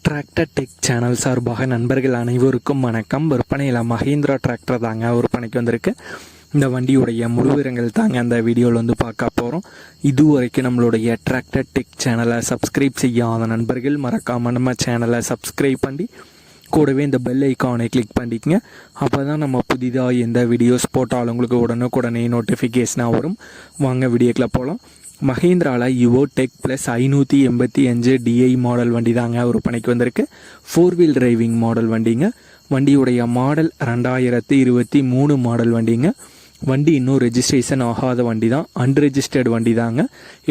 Tractor tech channel சார்பாக நண்பர்கள் அனைவருக்கும் வணக்கம். விற்பனையில் மஹேந்திரா டிராக்டர் தாங்க விற்பனைக்கு வந்திருக்கு. இந்த வண்டியுடைய முழு விவரங்கள் தாங்க அந்த வீடியோவில் வந்து பார்க்க போகிறோம். இதுவரைக்கும் நம்மளுடைய டிராக்டர் டெக் சேனலை சப்ஸ்கிரைப் செய்யாத நண்பர்கள் மறக்காமல் நம்ம சேனலை சப்ஸ்கிரைப் பண்ணி கூடவே இந்த பெல் ஐக்கானை கிளிக் பண்ணிக்கங்க. அப்போ தான் நம்ம புதிதாக எந்த வீடியோஸ் போட்டாலும் உங்களுக்கு உடனுக்குடனே நோட்டிஃபிகேஷனாக வரும். வாங்க வீடியோக்குள்ள போகலாம். மஹேந்திராவில் Yuvo tech plus 585 DI model வண்டி தாங்க விற்பனைக்கு வந்திருக்கு. 4 வீல் டிரைவிங் மாடல் வண்டிங்க. வண்டியுடைய மாடல் 2023 மாடல் வண்டிங்க. வண்டி இன்னும் ரெஜிஸ்ட்ரேஷன் ஆகாத வண்டி தான், அன்ரெஜிஸ்டர்டு வண்டி தாங்க.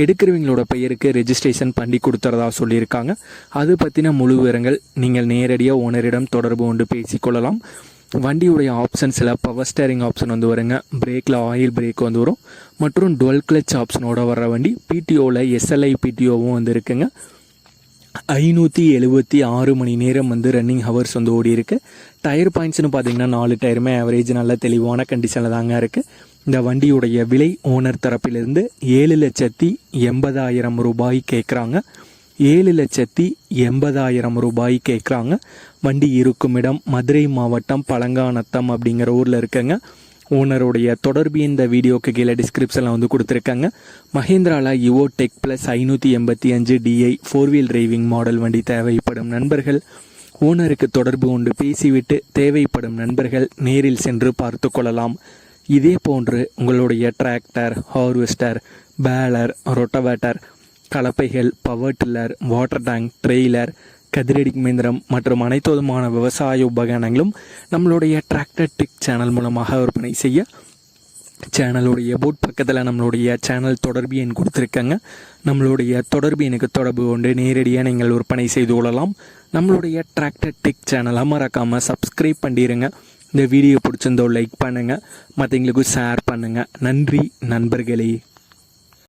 எடுக்கிறவங்களோட பெயருக்கு ரெஜிஸ்ட்ரேஷன் பண்ணி கொடுத்துறதா சொல்லியிருக்காங்க. அது பற்றின முழு விவரங்கள் நீங்கள் நேரடியாக ஓனரிடம் தொடர்பு கொண்டு பேசிக்கொள்ளலாம். வண்டியுடைய ஆப்ஷன்ஸில் பவர் ஸ்டேரிங் ஆப்ஷன் வந்து வருங்க, பிரேக்கில் ஆயில் பிரேக் வந்து வரும், மற்றும் டுவெல் கிளச் ஆப்ஷனோட வர்ற வண்டி. பிடிஓவில் எஸ்எல்ஐ பிடிஓவும் வந்து இருக்குங்க. 576 மணி நேரம் வந்து ரன்னிங் ஹவர்ஸ் வந்து ஓடி இருக்கு. டயர் பாயிண்ட்ஸ்னு பார்த்தீங்கன்னா 4 டயருமே ஆவரேஜ் நல்ல தெளிவான கண்டிஷனில் தாங்க இருக்குது. இந்த வண்டியுடைய விலை ஓனர் தரப்பிலிருந்து 7,80,000 ரூபாய் கேட்குறாங்க. 7,80,000 ரூபாய் கேட்குறாங்க. வண்டி இருக்கும் இடம் மதுரை மாவட்டம் பழங்காநத்தம் அப்படிங்கிற ஊரில் இருக்குங்க. ஓனருடைய தொடர்பு இந்த வீடியோக்கு கீழே டிஸ்கிரிப்ஷனில் வந்து கொடுத்துருக்காங்க. மஹேந்திராவில் Yuvo tech plus 585 DI 4 wheel driving model வண்டி தேவைப்படும் நண்பர்கள் ஓனருக்கு தொடர்பு கொண்டு பேசிவிட்டு தேவைப்படும் நண்பர்கள் நேரில் சென்று பார்த்து கொள்ளலாம். இதே போன்று உங்களுடைய டிராக்டர், ஹார்வெஸ்டர், பேலர், ரொட்டவேட்டர், கலப்பைகள், power tiller, water tank, trailer, கதிரடி இயந்திரம் மற்றும் அனைத்து விதமான விவசாய உபகரணங்களும் நம்மளுடைய டிராக்டர் டெக் சேனல் மூலமாக விற்பனை செய்ய சேனலுடைய போட் பக்கத்தில் நம்மளுடைய சேனல் தொடர்பு எண் கொடுத்துருக்காங்க. நம்மளுடைய தொடர்பு எனக்கு தொடர்பு கொண்டு நேரடியாக நீங்கள் விற்பனை செய்து கொள்ளலாம். நம்மளுடைய டிராக்டர் டெக் சேனலை மறக்காமல் சப்ஸ்கிரைப் பண்ணிடுங்க. இந்த வீடியோ பிடிச்சிருந்தோ லைக் பண்ணுங்கள், மற்றவங்களுக்கு ஷேர் பண்ணுங்கள். நன்றி நண்பர்களே.